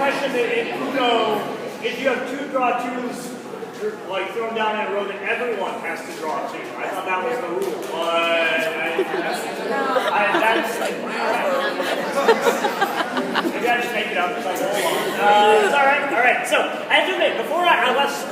question that in Uno, if you have two draw twos, like thrown down in a row, then everyone has to draw two. I thought that was the rule, but maybe I just make it up. It's like, hold on. It's all right. All right. So I have to admit, before I left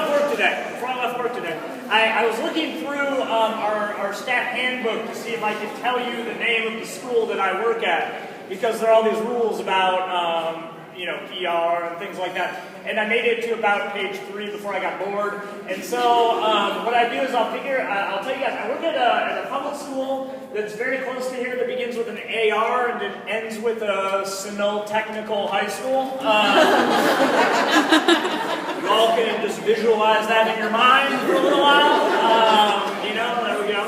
work today, I was looking through our staff handbook to see if I could tell you the name of the school that I work at, because there are all these rules about PR and things like that. And I made it to about page 3 before I got bored. And so what I do is I'll tell you guys, I work at a public school that's very close to here that begins with an AR and it ends with a Sunol Technical High School. You all can just visualize that in your mind for a little while. There we go.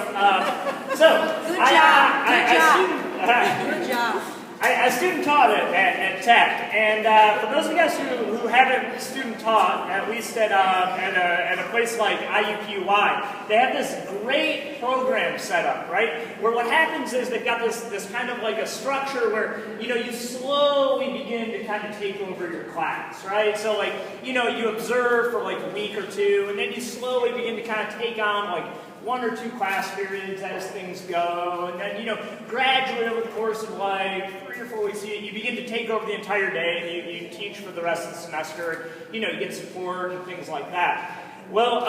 Good job. I student taught at Tech, and for those of you guys who haven't student taught, at least at a place like IUPUI, they have this great program set up, right? Where what happens is they've got this kind of like a structure where you slowly begin to kind of take over your class, right? So like you observe for like a week or two, and then you slowly begin to kind of take on like 1 or 2 class periods as things go, and then gradually over the course of like 3 or 4 weeks, you begin to take over the entire day, and you teach for the rest of the semester. You get support and things like that. Well,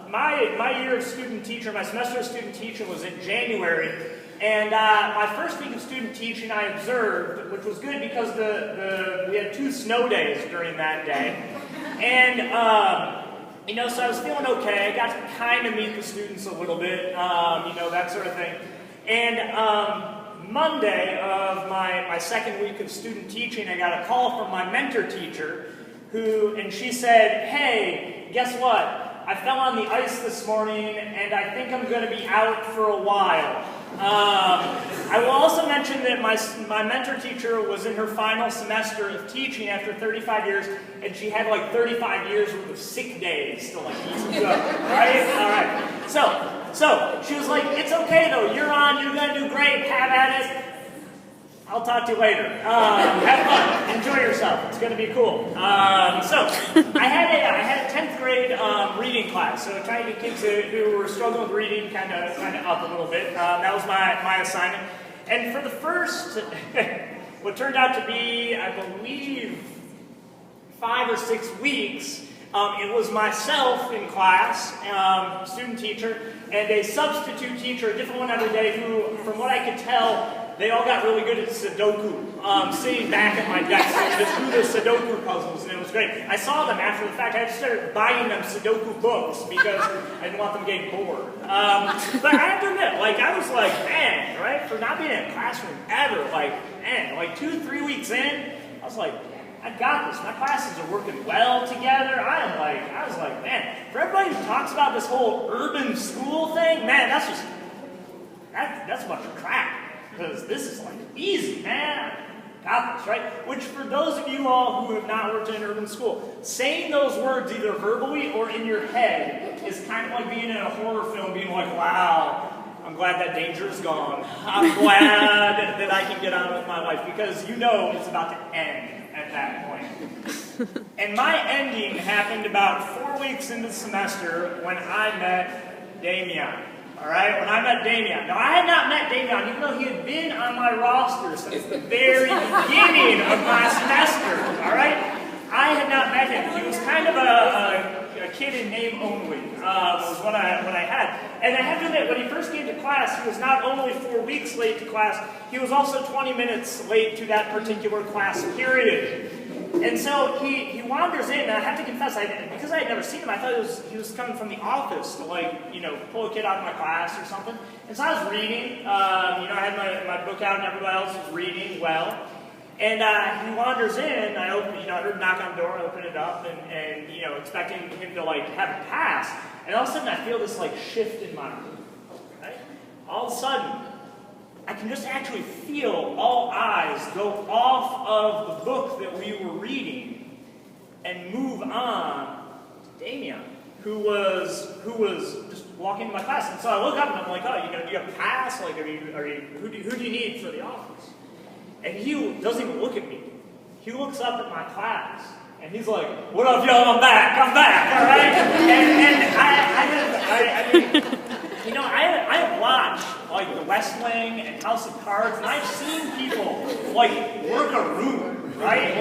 my year of student teacher, my semester of student teaching was in January, and my first week of student teaching I observed, which was good because we had 2 snow days during that day, and so I was feeling okay. I got to kind of meet the students a little bit, that sort of thing. And Monday of my second week of student teaching, I got a call from my mentor teacher, and she said, "Hey, guess what? I fell on the ice this morning, and I think I'm going to be out for a while." I will also mention that my mentor teacher was in her final semester of teaching after 35 years, and she had like 35 years worth of sick days to like use go, right? All right. So she was like, "It's okay though. You're on. You're going to do great. Have at it. I'll talk to you later. Have fun. Enjoy yourself. It's going to be cool." So I had a 10th grade reading class, so trying to get kids who were struggling with reading kind of up a little bit. That was my assignment. And for the first, what turned out to be, I believe, 5 or 6 weeks, it was myself in class, student teacher, and a substitute teacher, a different one every day, who, from what I could tell, they all got really good at Sudoku, sitting back at my desk and just do the Sudoku puzzles, and it was great. I saw them after the fact. I just started buying them Sudoku books because I didn't want them getting bored. But I have to admit, I was like, man, right, for not being in a classroom ever, like 2-3 weeks in, I was like, I got this. My classes are working well together. I was like, man, for everybody who talks about this whole urban school thing, man, that's a bunch of crap. Because this is like easy, man. Got this, right? Which for those of you all who have not worked in an urban school, saying those words either verbally or in your head is kind of like being in a horror film, being like, wow, I'm glad that danger is gone. I'm glad that I can get on with my life, because it's about to end at that point. And my ending happened about 4 weeks into the semester when I met Damion. All right, when I met Damion. Now, I had not met Damion, even though he had been on my roster since the very beginning of my semester. All right, I had not met him. He was kind of a kid in name only. Was what I had. And I have to admit, when he first came to class, he was not only 4 weeks late to class, he was also 20 minutes late to that particular class period. And so he wanders in, and I have to confess, because I had never seen him, I thought he was coming from the office to pull a kid out of my class or something. And so I was reading, I had my book out, and everybody else was reading well. And he wanders in, I heard a knock on the door, I opened it up, and expecting him to have a pass. And all of a sudden I feel this shift in my room, right? All of a sudden, I can just actually feel all eyes go off of the book that we were reading and move on to Damion, who was just walking into my class. And so I look up and I'm like, "Oh, do you have a pass? Who do you need for the office?" And he doesn't even look at me. He he looks up at my class, and he's like, "What up, y'all? I'm back, all right?" And I have watched like The West Wing and House of Cards, and I've seen people like work a room, right?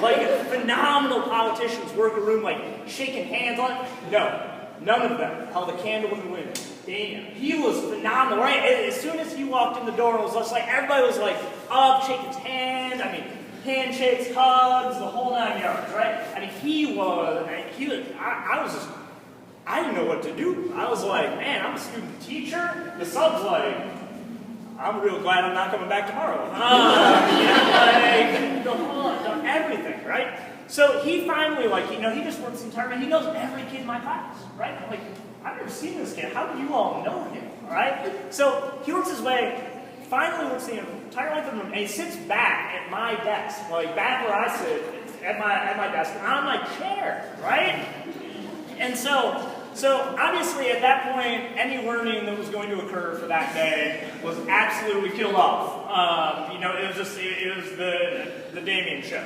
Like phenomenal politicians work a room, like shaking hands on it. No, none of them held a candle in the wind. Damion, he was phenomenal, right? As soon as he walked in the door, it was just like everybody was like up, shaking his hand. I mean, handshakes, hugs, the whole 9 yards, right? I mean, I didn't know what to do. I was like, man, I'm a student teacher. The sub's like, I'm real glad I'm not coming back tomorrow. Everything, right? So he finally, he just works the entire day. He knows every kid in my class, right? I'm like, I've never seen this kid. How do you all know him, all right? So he works his way, finally works the entire length of the room, and he sits back at my desk, like back where I sit at my desk, on my chair, right? And so obviously at that point, any learning that was going to occur for that day was absolutely killed off. It was the Damion show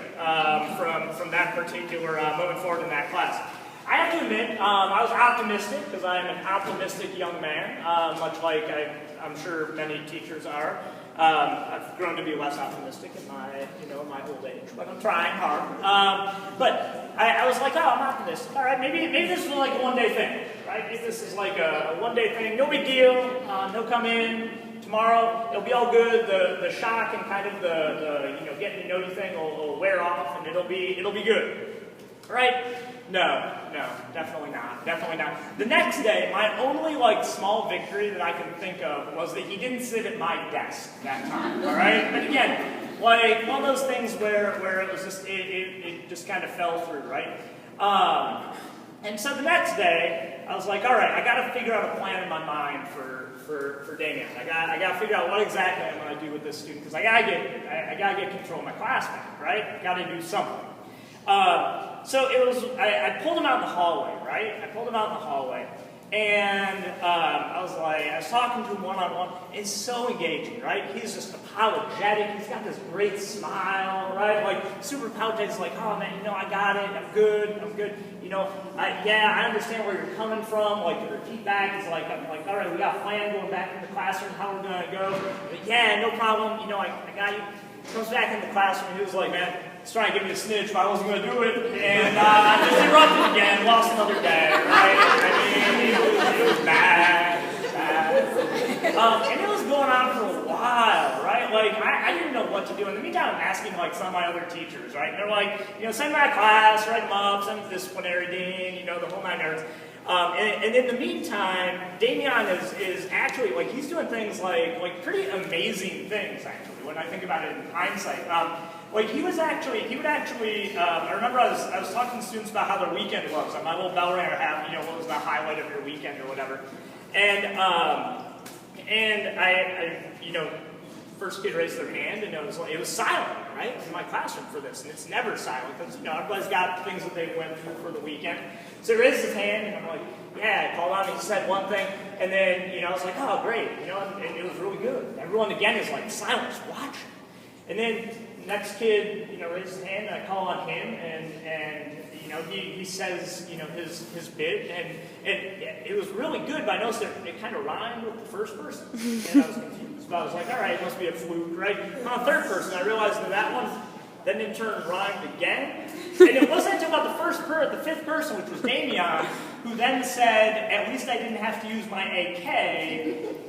from that particular moment forward in that class. I have to admit, I was optimistic because I am an optimistic young man, much like I'm sure many teachers are. I've grown to be less optimistic in my old age, but I'm trying hard. But I was like, oh, I'm optimistic. All right, maybe this is like a one-day thing, right? Maybe this is like a one-day thing. No big deal. He'll come in tomorrow. It'll be all good. The shock and kind of the getting to know you thing will wear off, and it'll be good, right? No, definitely not. The next day, my only small victory that I can think of was that he didn't sit at my desk that time. All right, but again, one of those things where it was just it just kind of fell through, right? And so the next day, I was like, all right, I got to figure out a plan in my mind for Damion. I got to figure out what exactly I'm going to do with this student because I got to get control of my class back, right? I got to do something. So it was, I pulled him out in the hallway, right? And I was talking to him one-on-one. It's so engaging, right? He's just apologetic. He's got this great smile, right? Super apologetic. He's like, oh man, I got it. I'm good. I understand where you're coming from. To repeat back, I'm like, all right, we got a plan going back in the classroom, how we're going to go. But, yeah, no problem. I got you. Comes back in the classroom. He was like, man, he's trying to give me a snitch if I wasn't going to do it. And I just erupted again, lost another day, right? It was bad. And it was going on for a while, right? I didn't know what to do. In the meantime, I'm asking, some of my other teachers, right? And they're like, send my class, write them up, send the disciplinary dean, the whole 9 yards. And in the meantime, Damion is actually, he's doing things pretty amazing things, actually, when I think about it in hindsight. He would actually, I remember I was talking to students about how their weekend was. On my little bell ringer hat, what was the highlight of your weekend or whatever. And I first kid raised their hand, and it was silent, right, in my classroom for this. And it's never silent, because, everybody's got things that they went through for the weekend. So he raised his hand, and I'm like, yeah, I called on him, he said one thing, and then, I was like, oh, great, and it was really good. Everyone, again, is silent, just watching. And then next kid, raises his hand, and I call on him, and he says, his bit, and it was really good, but I noticed it kind of rhymed with the first person, and I was confused. But I was like, all right, it must be a fluke, right? On the third person, I realized that one then in turn rhymed again, and it wasn't until about the fifth person, which was Damion, who then said, at least I didn't have to use my AK,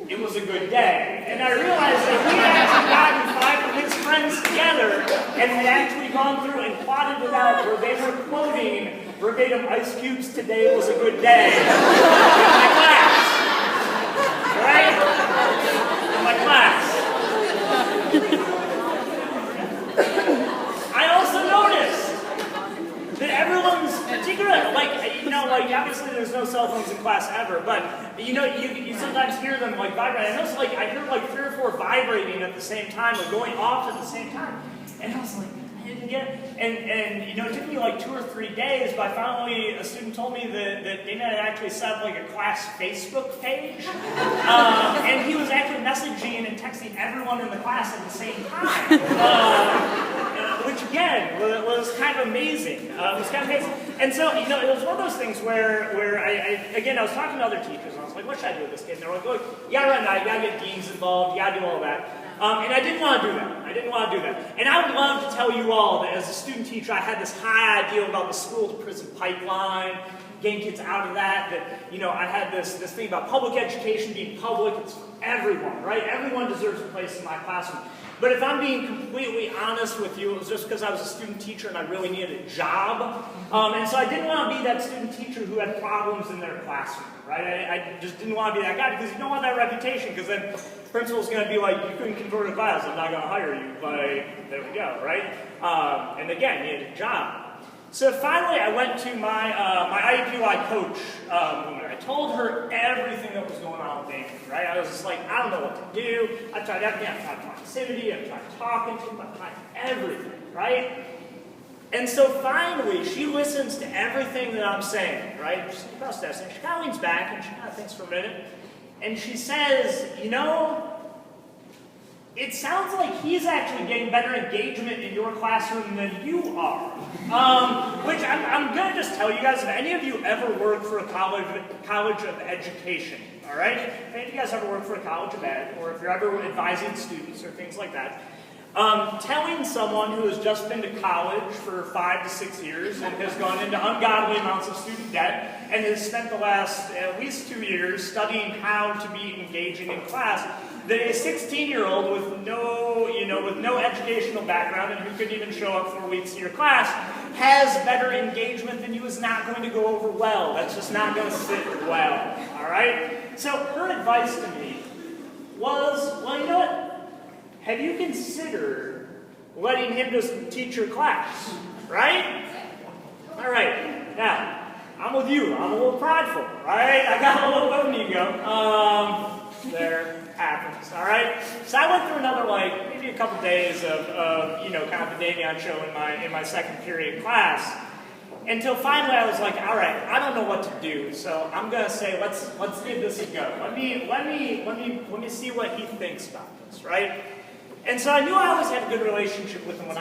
it was a good day. And I realized that we had actually gotten 5 of his friends together and had actually gone through and plotted it out where they were quoting verbatim Ice Cube's "Today Was a Good Day" in my class. Right? In my class. I also noticed that everyone's particularly, obviously there's no cell phones in class ever, but, you sometimes hear them, vibrate. I noticed, I heard, 3 or 4 vibrating at the same time, going off at the same time. And I was like, I didn't get it. And it took me, 2 or 3 days, but finally a student told me that they had actually set up, a class Facebook page. And he was actually messaging and texting everyone in the class at the same time. which again was kind of amazing. And so, you know, it was one of those things where I was talking to other teachers, and I was like, what should I do with this kid? And they were like, look, you gotta run that, you gotta get deans involved, you gotta do all that. And I didn't want to do that. And I would love to tell you all that as a student teacher, I had this high ideal about the school-to-prison pipeline, getting kids out of that, you know, I had this thing about public education being public. It's for everyone, right? Everyone deserves a place in my classroom. But if I'm being completely honest with you, it was just because I was a student teacher and I really needed a job. And so I didn't want to be that student teacher who had problems in their classroom, right? I just didn't want to be that guy because you don't want that reputation, because then the principal's going to be like, you couldn't convert a files, I'm not going to hire you. But there we go, right? And again, you need a job. So finally, I went to my IUPUI coach. I told her everything that was going on with Damion, right? I was just like, I don't know what to do. I tried everything. I tried proximity. I tried talking to him. I tried everything, right? And so finally, she listens to everything that I'm saying, right? She's processing. She kind of leans back and she kind of thinks for a minute. And she says, you know, it sounds like he's actually getting better engagement in your classroom than you are. Which I'm going to just tell you guys, if any of you ever worked for a college of education, all right? If any of you guys ever worked for a college of ed, or if you're ever advising students or things like that, telling someone who has just been to college for 5 to 6 years and has gone into ungodly amounts of student debt and has spent the last at least 2 years studying how to be engaging in class, that a 16-year-old with no educational background and who couldn't even show up 4 weeks to your class has better engagement than you is not going to go over well. That's just not going to sit well, all right? So her advice to me was, well, you know what? Have you considered letting him just teach your class, right? All right, now, I'm with you. I'm a little prideful, right? I got a little bit of an ego. There happens, all right? So I went through another, like, maybe a couple days of you know, kind of the Damion show in my second period class, until finally I was like, all right, I don't know what to do, so I'm gonna say let's give this a go. Let me see what he thinks about this, right? And so I knew I always had a good relationship with him when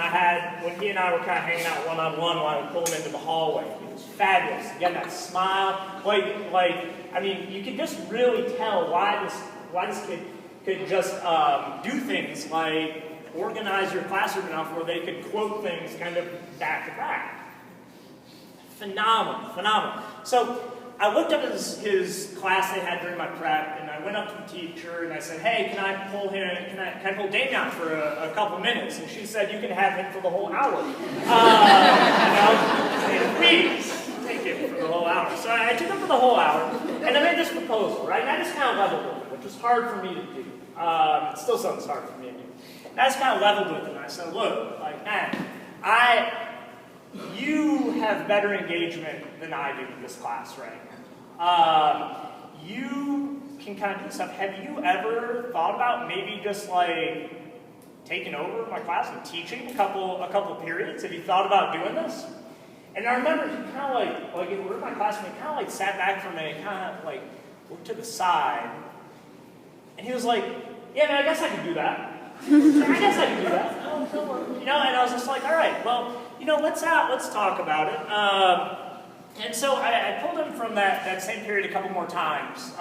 he and I were kind of hanging out one-on-one while I would pull him into the hallway. He was fabulous. Again, that smile, I mean, you could just really tell why this kid could just do things like organize your classroom enough where they could quote things kind of back to back. Phenomenal. So I looked up his class they had during my prep, and I went up to the teacher and I said, hey, can I pull Damion for a couple minutes? And she said, you can have him for the whole hour. Please take him for the whole hour. So I took him for the whole hour, and I made this proposal, right? And I just kind of leveled with him, which was hard for me to do. It's still something that's hard for me to do. And I just kind of leveled with him, and I said, look, like, man, you have better engagement than I do in this class right now. You can kind of do stuff. Have you ever thought about maybe just like taking over my class and teaching a couple periods? Have you thought about doing this? And I remember he kind of like we were in my class, and he kind of like sat back for a minute, kind of like looked to the side, and he was like, yeah, man, I guess I could do that. I guess I can do that. You know, and I was just like, all right, well, you know, let's talk about it. And so I pulled him from that same period a couple more times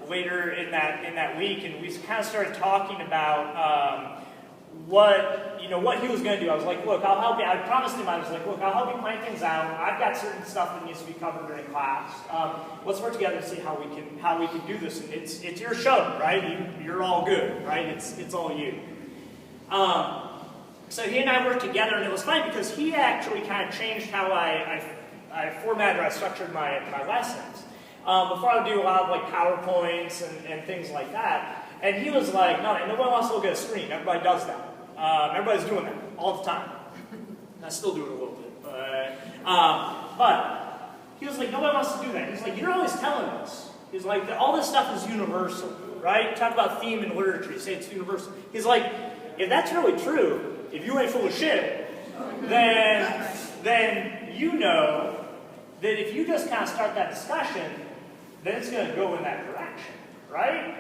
later in that week, and we kind of started talking about what he was going to do. I was like, look, I'll help you. I promised him, I was like, look, I'll help you plan things out. I've got certain stuff that needs to be covered during class. Let's work together to see how we can do this. And it's your show, right? You're all good, right? It's all you. So he and I worked together, and it was fun because he actually kind of changed how I formatted or I structured my lessons. Before I would do a lot of like PowerPoints and things like that. And he was like, no, nobody wants to look at a screen. Everybody does that. Everybody's doing that all the time. And I still do it a little bit. But he was like, nobody wants to do that. He's like, you're always telling us. He's like, all this stuff is universal, right? Talk about theme in literature. You say it's universal. He's like, if that's really true, if you ain't full of shit, then you know that if you just kind of start that discussion, then it's going to go in that direction, right?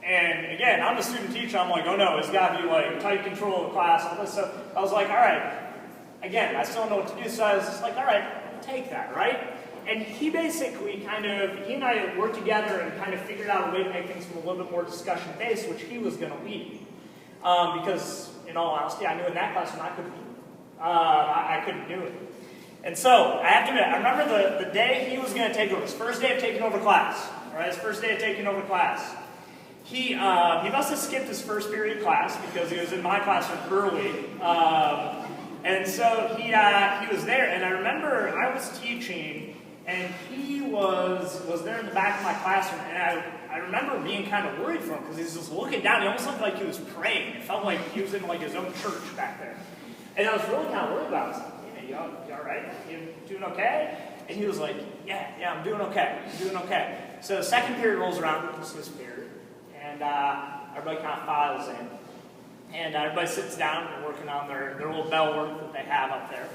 And again, I'm a student teacher. I'm like, oh no, it's got to be like tight control of the class, all this stuff. I was like, all right, again, I still don't know what to do, so I was just like, all right, I'll take that, right? And he basically he and I worked together and kind of figured out a way to make things a little bit more discussion-based, which he was going to lead. Because, in all honesty, I knew in that classroom I couldn't do it. And so, I have to admit, I remember the day he was going to take over, his first day of taking over class, right? His first day of taking over class. He must have skipped his first period of class because he was in my classroom early. And so he was there, and I remember I was teaching, and he was there in the back of my classroom, and I remember being kind of worried for him because he was just looking down. He almost looked like he was praying. It felt like he was in like his own church back there. And I was really kind of worried about it. I was like, you all right? You doing okay? And he was like, yeah, I'm doing okay. So the second period rolls around, this is period, and everybody kind of files in. And everybody sits down and working on their little bell work that they have up there.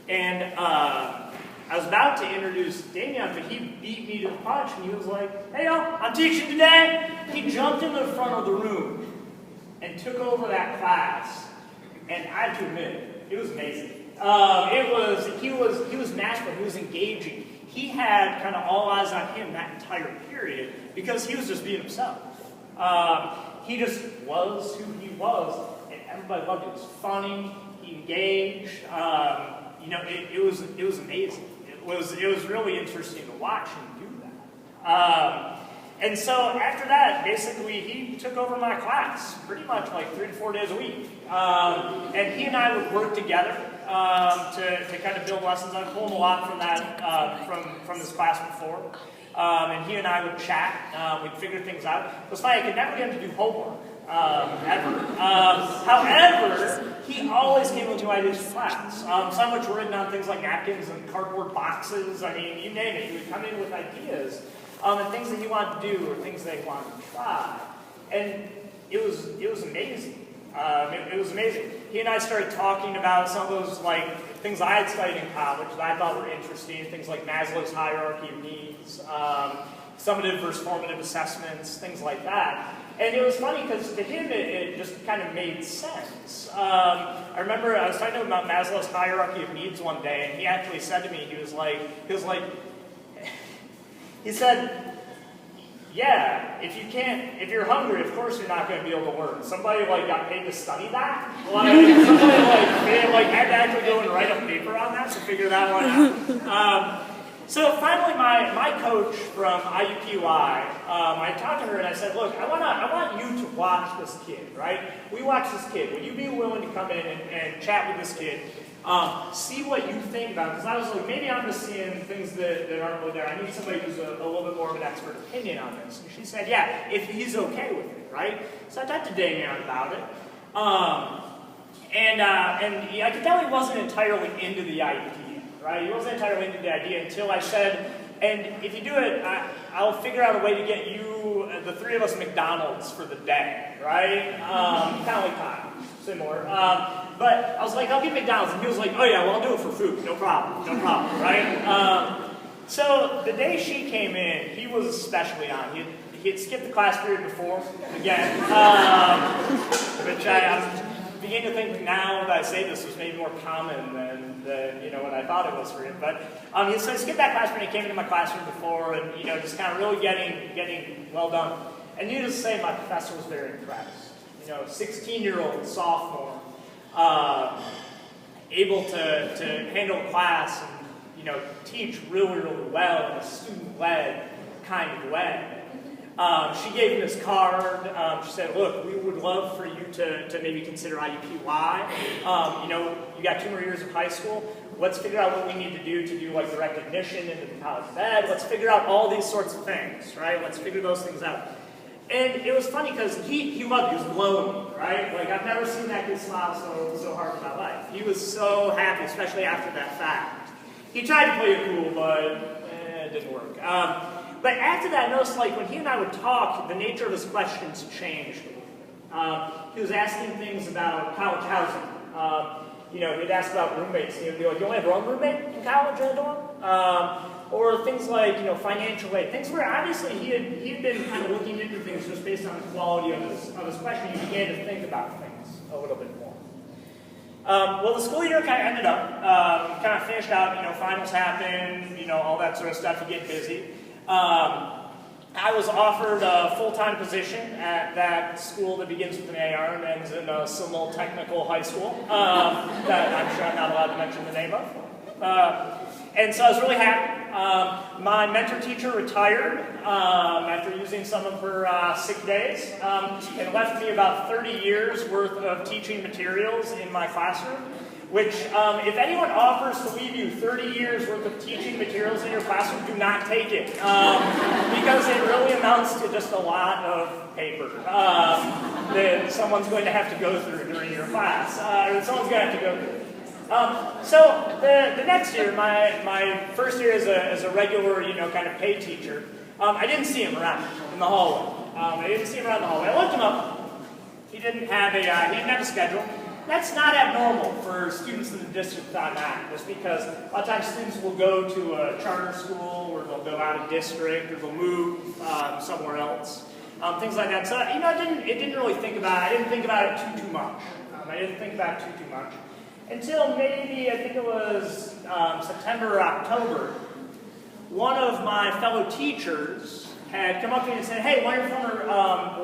And I was about to introduce Damion, but he beat me to the punch, and he was like, hey, y'all, I'm teaching today. He jumped in the front of the room and took over that class. And I have to admit, it was amazing. He was natural, he was engaging. He had kind of all eyes on him that entire period because he was just being himself. He just was who he was, and everybody loved it. It was funny, he engaged. It was amazing. It was really interesting to watch him do that. And so after that, basically, he took over my class pretty much like 3 to 4 days a week. And he and I would work together to kind of build lessons. I pulled a lot from that from this class before. And he and I would chat. We'd figure things out. It was funny, I could never get him to do homework, ever. However, he always came with new ideas for class. Some which were written on things like napkins and cardboard boxes. I mean, you name it. He would come in with ideas and things that he wanted to do or things that he wanted to try. And it was amazing. It was amazing. He and I started talking about some of those things I had studied in college that I thought were interesting, things like Maslow's hierarchy of needs, summative versus formative assessments, things like that. And it was funny because to him it just kind of made sense. I remember I was talking to him about Maslow's hierarchy of needs one day, and he actually said to me, he said, yeah, if you're hungry, of course you're not going to be able to learn. Somebody got paid to study that? Somebody had to actually go and write a paper on that to figure that one out. So finally my coach from IUPUI, I talked to her and I said, look, I want you to watch this kid, right? We watch this kid. Would you be willing to come in and chat with this kid? See what you think about it. Because I was like, maybe I'm just seeing things that aren't really there. I need somebody who's a little bit more of an expert opinion on this. And she said, yeah, if he's okay with it, right? So I talked to Damion about it. And I could tell he wasn't entirely into the idea, right? He wasn't entirely into the idea until I said, and if you do it, I'll figure out a way to get you, the three of us, McDonald's for the day, right? Kind of like time, similar. But I was like, I'll get McDonald's. And he was like, oh yeah, well, I'll do it for food. No problem, right? So the day she came in, he was especially on. He had skipped the class period before, again, which I'm beginning to think now that I say this was maybe more common than what I thought it was for him. But he skipped that class period. He came into my classroom before, and just kind of really getting well done. And needless to say, my professor was very impressed. 16-year-old sophomore. Able to handle class and teach really, really well in a student-led kind of way. She gave him this card. She said, look, we would love for you to maybe consider IUPUI. You got 2 more years of high school. Let's figure out what we need to do direct admission into the college of ed. Let's figure out all these sorts of things, right? Let's figure those things out. And it was funny because he loved it. He was glowing, right? I've never seen that kid smile so hard in my life. He was so happy, especially after that fact. He tried to play it cool, but it didn't work. But after that, I noticed when he and I would talk, the nature of his questions changed. He was asking things about college housing. He'd ask about roommates. He'd be like, you only have one roommate in college in a dorm? Or things like, financial aid. Things where obviously he had been kind of looking into things just based on the quality of his question. He began to think about things a little bit more. Well, the school year kind of ended up, kind of finished out, finals happened, all that sort of stuff, you get busy. I was offered a full-time position at that school that begins with an AR and ends in a simul technical high school, that I'm sure I'm not allowed to mention the name of. And so I was really happy. My mentor teacher retired after using some of her sick days and left me about 30 years worth of teaching materials in my classroom, which if anyone offers to leave you 30 years worth of teaching materials in your classroom, do not take it, because it really amounts to just a lot of paper that someone's going to have to go through during your class, or someone's going to have to go through. So the next year, my first year as a regular, kind of paid teacher, I didn't see him around in the hallway. I looked him up. He didn't have a schedule. That's not abnormal for students in the district on that, just because a lot of times students will go to a charter school, or they'll go out of district, or they'll move somewhere else, things like that. So I didn't really think about it. I didn't think about it too much. Until maybe, I think it was September or October, one of my fellow teachers had come up to me and said, "Hey, one of your former,"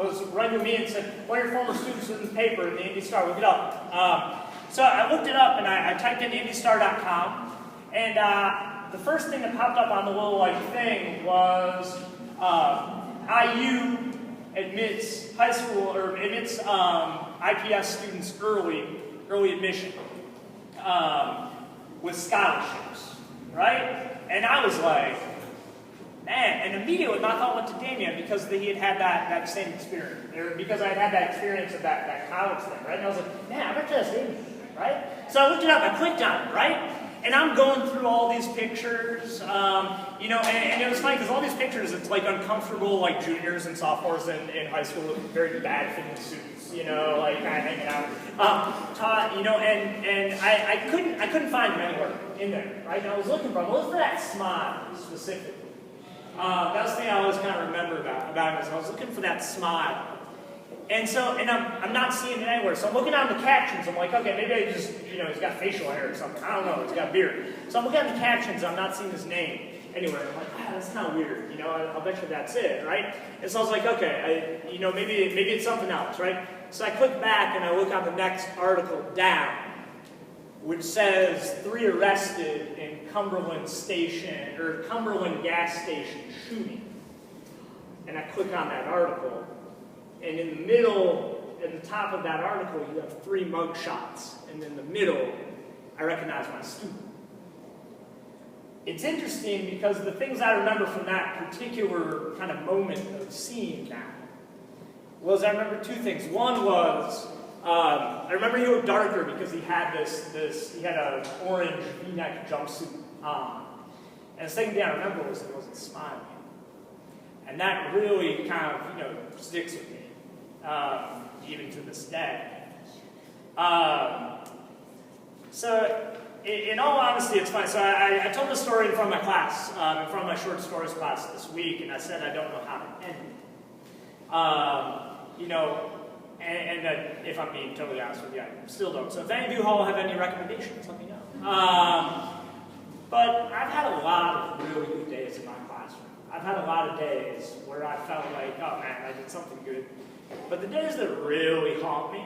was right with me and said, "One of your former students in the paper, in the Indy Star, look it up." So I looked it up and I typed in indystar.com, and the first thing that popped up on the little thing was IU admits high school, or admits IPS students early admission. With scholarships, right? And I was like, man, and immediately my thought went to Damion, because he had that same experience, or because I had that experience of that college thing, right? And I was like, man, I bet that's Damion, right? So I looked it up, I clicked on it, right? And I'm going through all these pictures, and it was funny because all these pictures, it's like uncomfortable, like juniors and sophomores in high school with very bad fitting suits, kind of hanging out, and I couldn't find him anywhere in there, right? And I was looking for that smile specifically. That was the thing I always kind of remember about him, is I was looking for that smile. And I'm not seeing it anywhere. So I'm looking on the captions. I'm like, okay, maybe I just, he's got facial hair or something. I don't know. He's got a beard. So I'm looking at the captions. I'm not seeing his name anywhere. I'm like, that's kind of weird. I'll bet you that's it, right? And so I was like, okay, maybe it's something else, right? So I click back and I look on the next article down, which says 3 arrested in Cumberland gas station shooting. And I click on that article. And in the middle, at the top of that article, you have 3 mug shots. And in the middle, I recognize my student. It's interesting because the things I remember from that particular kind of moment of seeing that was, I remember 2 things. One was, I remember he looked darker because he had he had an orange V-neck jumpsuit on. And the second thing I remember was he wasn't smiling. And that really kind of, sticks with me. Even to this day. So, in all honesty, it's funny. So I told the story in front of my class, in front of my short stories class this week, and I said I don't know how to end it. And if I'm being totally honest with you, I still don't. So if any of you all have any recommendations, let me know. But I've had a lot of really good days in my classroom. I've had a lot of days where I felt like, oh man, I did something good. But the days that really haunt me,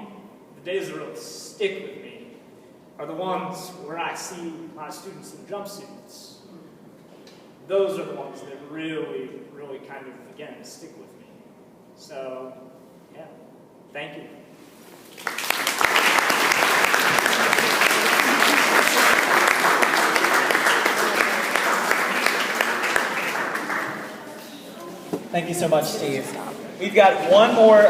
the days that really stick with me, are the ones where I see my students in jumpsuits. Those are the ones that really, really kind of, again, stick with me. So, yeah, thank you. Thank you so much, Steve. We've got one more